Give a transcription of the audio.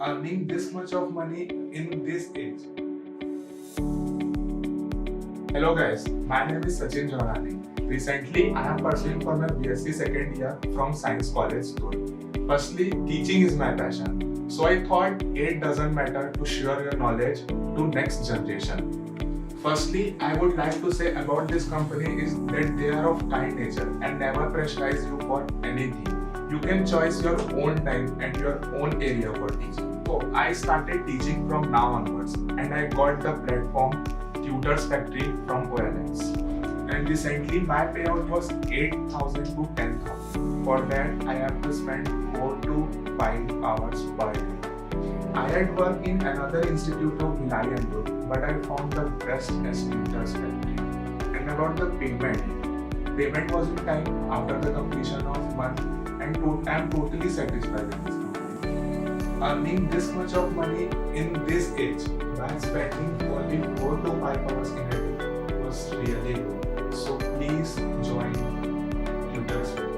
earning this much of money in this age. Hello guys, my name is Sachin. Recently, I am pursuing for my BSc second year from Science College, Tutor. Firstly, teaching is my passion. So I thought it doesn't matter to share your knowledge to next generation. Firstly, I would like to say about this company is that they are of kind nature and never pressurize you for anything. You can choose your own time and your own area for teaching. So I started teaching from now onwards and I got the platform Tutorsfactory from OLX. And recently my payout was 8,000 to 10,000. For that I have to spend 4 to 5 hours per day. I had worked in another institute of Bhilai and Durg, but I found the best as Tutorsfactory. And about the payment was in time after the completion of month and I am totally satisfied with this company. Earning this much of money in this age by spending only 4 to 5 hours in a day was really good. So please join Tutors.